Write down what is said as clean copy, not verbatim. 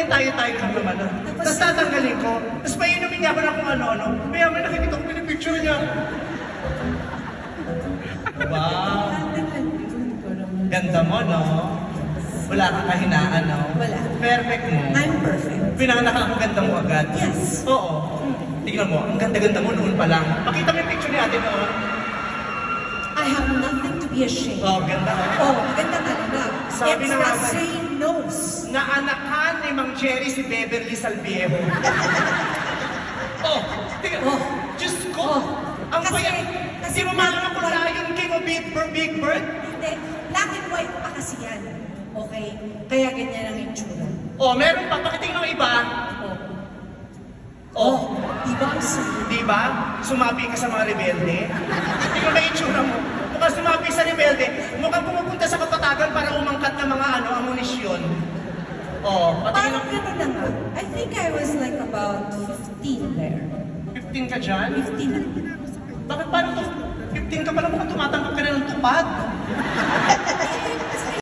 yung tayo-tayo lang naman. Tapos tatanggalin ko. Tapos painumin niya ako ng kung ano-ano. Kaya may nakikita ko pinipicture niya. Wow. Ganda mo, no? Wala kang kahinaan, no? Wala. Perfect mo. I'm perfect. Pinanganak mo, ganda mo agad. Yes. Oo. Tingnan mo, ang ganda-ganda mo noon pa lang. Pakita mo yung picture ni ate noon. I have nothing to be ashamed. Oh, ganda. Oh, maganda talaga. Sabi It's na nga, a saying knows. Naanakan ni Mang Cherry si Beverly Salviejo. Oh, tingnan. Oh. Diyos ko. Oh. Ang paya. Kasi mo malaman kung Lion King o Big Bird? Hindi. Black and white pa kasi yan. Okay? Kaya ganyan ang itsura. Oh, meron pa. Pakitingnan ng iba. Oh. Diba ang Diba? Sumabi ka sa mga rebelde. Tingnan na itsura mo. Mukhang sumabi sa rebelde. Mukhang pumupunta sa kapatagan para umangkat ng mga amunisyon. Oh, patingin parang gano'n na nga. I think I was like about 15 there. 15 ka dyan? 15. Bakit parang 15 ka pala mukhang tumatanggap ka na ng tupad?